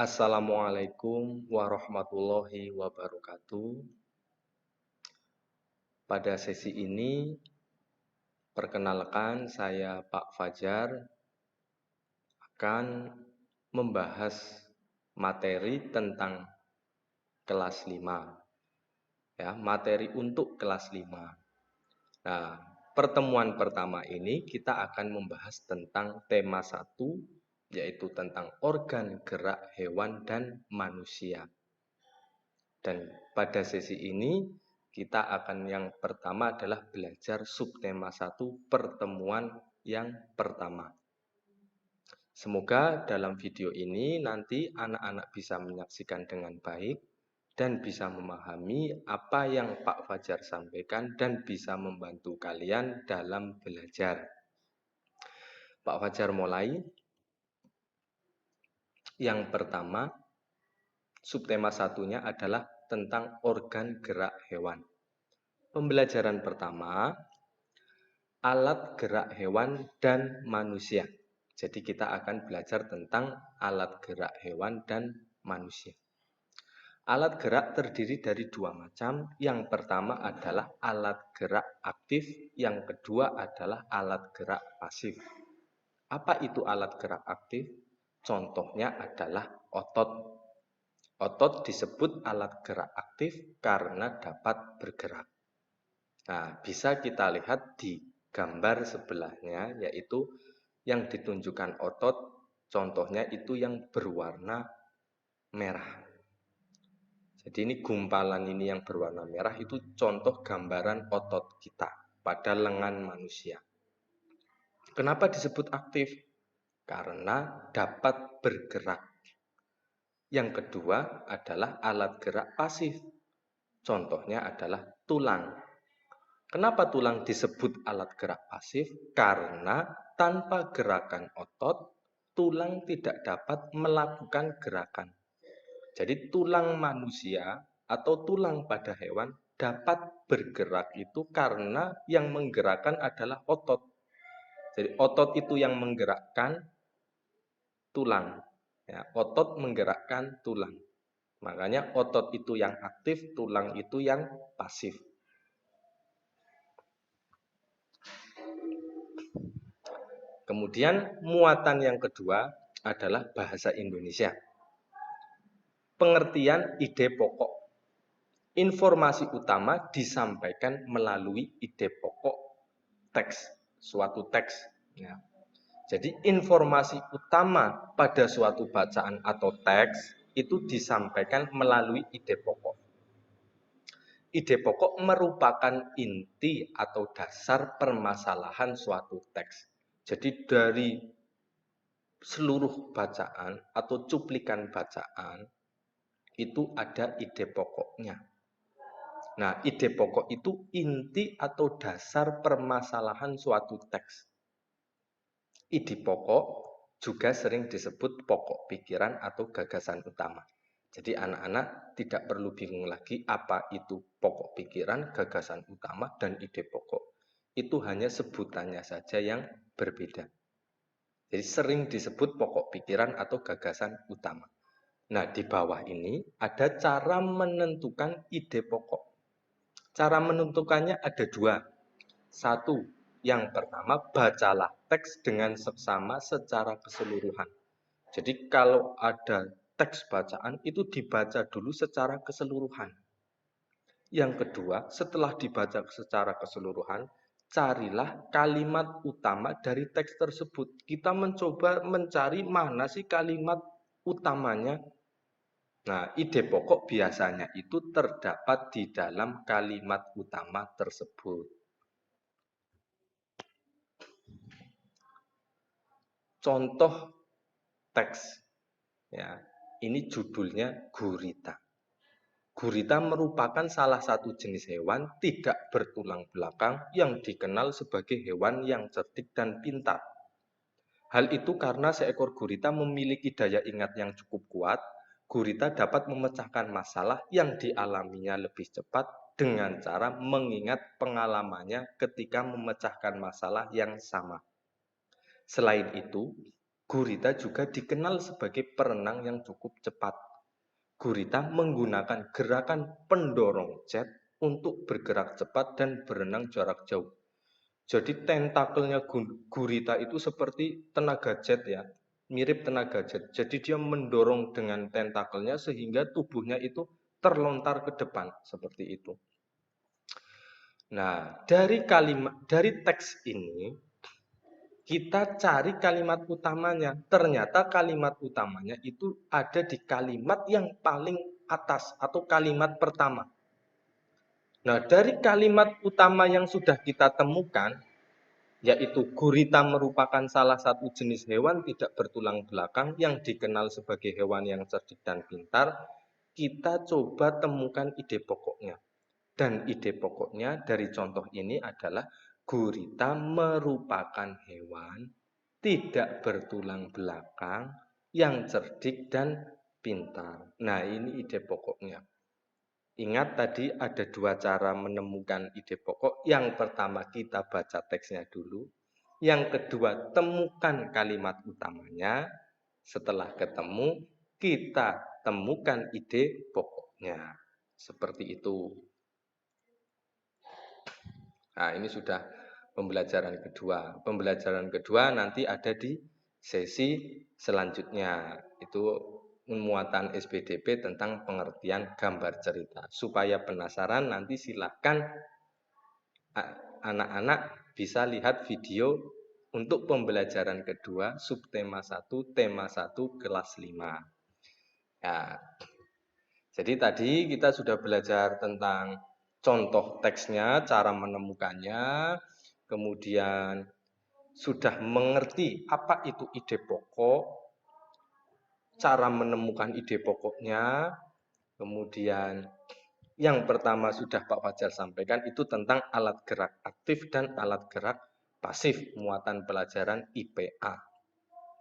Assalamualaikum warahmatullahi wabarakatuh. Pada sesi ini, perkenalkan saya Pak Fajar akan membahas materi tentang kelas 5. Ya, materi untuk kelas 5. Nah, pertemuan pertama ini kita akan membahas tentang tema 1, yaitu tentang organ gerak hewan dan manusia. Dan pada sesi ini kita akan yang pertama adalah belajar subtema 1 pertemuan yang pertama. Semoga dalam video ini nanti anak-anak bisa menyaksikan dengan baik dan bisa memahami apa yang Pak Fajar sampaikan dan bisa membantu kalian dalam belajar. Pak Fajar mulai. Yang pertama, subtema 1-nya adalah tentang organ gerak hewan. Pembelajaran pertama, alat gerak hewan dan manusia. Jadi kita akan belajar tentang alat gerak hewan dan manusia. Alat gerak terdiri dari dua macam. Yang pertama adalah alat gerak aktif, yang kedua adalah alat gerak pasif. Apa itu alat gerak aktif? Contohnya adalah otot. Otot disebut alat gerak aktif karena dapat bergerak. Nah, bisa kita lihat di gambar sebelahnya, yaitu yang ditunjukkan otot, contohnya itu yang berwarna merah. Jadi ini gumpalan ini yang berwarna merah, itu contoh gambaran otot kita pada lengan manusia. Kenapa disebut aktif? Karena dapat bergerak. Yang kedua adalah alat gerak pasif. Contohnya adalah tulang. Kenapa tulang disebut alat gerak pasif? Karena tanpa gerakan otot, tulang tidak dapat melakukan gerakan. Jadi tulang manusia atau tulang pada hewan dapat bergerak itu karena yang menggerakkan adalah otot. Jadi otot itu yang menggerakkan tulang. Ya, otot menggerakkan tulang. Makanya otot itu yang aktif, tulang itu yang pasif. Kemudian muatan yang kedua adalah bahasa Indonesia. Pengertian ide pokok. Informasi utama disampaikan melalui ide pokok teks, suatu teks. Ya. Jadi informasi utama pada suatu bacaan atau teks itu disampaikan melalui ide pokok. Ide pokok merupakan inti atau dasar permasalahan suatu teks. Jadi dari seluruh bacaan atau cuplikan bacaan itu ada ide pokoknya. Nah, ide pokok itu inti atau dasar permasalahan suatu teks. Ide pokok juga sering disebut pokok pikiran atau gagasan utama. Jadi anak-anak tidak perlu bingung lagi apa itu pokok pikiran, gagasan utama, dan ide pokok. Itu hanya sebutannya saja yang berbeda. Jadi sering disebut pokok pikiran atau gagasan utama. Nah, di bawah ini ada cara menentukan ide pokok. Cara menentukannya ada dua. Satu, yang pertama, bacalah teks dengan seksama secara keseluruhan. Jadi kalau ada teks bacaan, itu dibaca dulu secara keseluruhan. Yang kedua, setelah dibaca secara keseluruhan, carilah kalimat utama dari teks tersebut. Kita mencoba mencari mana sih kalimat utamanya. Nah, ide pokok biasanya itu terdapat di dalam kalimat utama tersebut. Contoh teks, ya, ini judulnya gurita. Gurita merupakan salah satu jenis hewan tidak bertulang belakang yang dikenal sebagai hewan yang cerdik dan pintar. Hal itu karena seekor gurita memiliki daya ingat yang cukup kuat. Gurita dapat memecahkan masalah yang dialaminya lebih cepat dengan cara mengingat pengalamannya ketika memecahkan masalah yang sama. Selain itu, Gurita juga dikenal sebagai perenang yang cukup cepat. Gurita menggunakan gerakan pendorong jet untuk bergerak cepat dan berenang jarak jauh. Jadi tentakelnya gurita itu seperti tenaga jet ya, mirip tenaga jet. Jadi dia mendorong dengan tentakelnya sehingga tubuhnya itu terlontar ke depan seperti itu. Nah, dari teks ini kita cari kalimat utamanya. Ternyata kalimat utamanya itu ada di kalimat yang paling atas atau kalimat pertama. Nah, dari kalimat utama yang sudah kita temukan, yaitu gurita merupakan salah satu jenis hewan tidak bertulang belakang yang dikenal sebagai hewan yang cerdik dan pintar, kita coba temukan ide pokoknya. Dan ide pokoknya dari contoh ini adalah gurita merupakan hewan tidak bertulang belakang yang cerdik dan pintar. Nah, ini ide pokoknya. Ingat tadi ada dua cara menemukan ide pokok. Yang pertama kita baca teksnya dulu. Yang kedua temukan kalimat utamanya. Setelah ketemu kita temukan ide pokoknya. Seperti itu. Nah, ini sudah pembelajaran kedua. Pembelajaran kedua nanti ada di sesi selanjutnya. Itu muatan SPDP tentang pengertian gambar cerita. Supaya penasaran nanti silakan anak-anak bisa lihat video untuk pembelajaran kedua subtema 1 tema 1 kelas 5. Ya. Jadi tadi kita sudah belajar tentang contoh teksnya, cara menemukannya, kemudian sudah mengerti apa itu ide pokok, cara menemukan ide pokoknya, kemudian yang pertama sudah Pak Fajar sampaikan itu tentang alat gerak aktif dan alat gerak pasif muatan pelajaran IPA.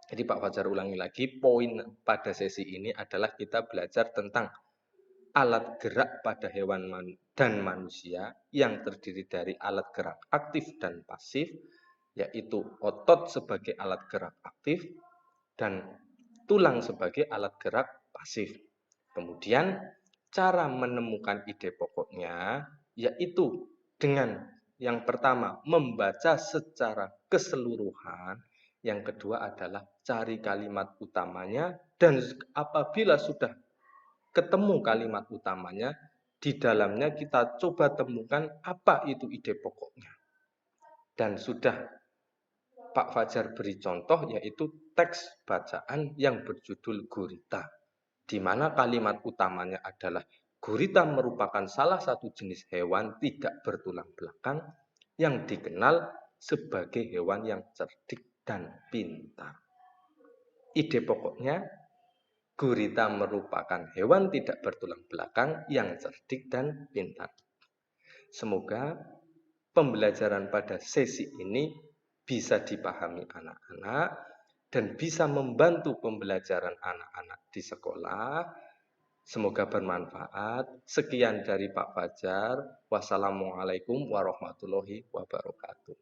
Jadi Pak Fajar ulangi lagi, poin pada sesi ini adalah kita belajar tentang alat gerak pada hewan dan manusia yang terdiri dari alat gerak aktif dan pasif, yaitu otot sebagai alat gerak aktif dan tulang sebagai alat gerak pasif. Kemudian cara menemukan ide pokoknya yaitu dengan yang pertama membaca secara keseluruhan, yang kedua adalah cari kalimat utamanya, dan apabila sudah ketemu kalimat utamanya, di dalamnya kita coba temukan apa itu ide pokoknya. Dan sudah Pak Fajar beri contoh yaitu teks bacaan yang berjudul Gurita, di mana kalimat utamanya adalah gurita merupakan salah satu jenis hewan tidak bertulang belakang yang dikenal sebagai hewan yang cerdik dan pintar. Ide pokoknya, gurita merupakan hewan tidak bertulang belakang yang cerdik dan pintar. Semoga pembelajaran pada sesi ini bisa dipahami anak-anak dan bisa membantu pembelajaran anak-anak di sekolah. Semoga bermanfaat. Sekian dari Pak Fajar. Wassalamualaikum warahmatullahi wabarakatuh.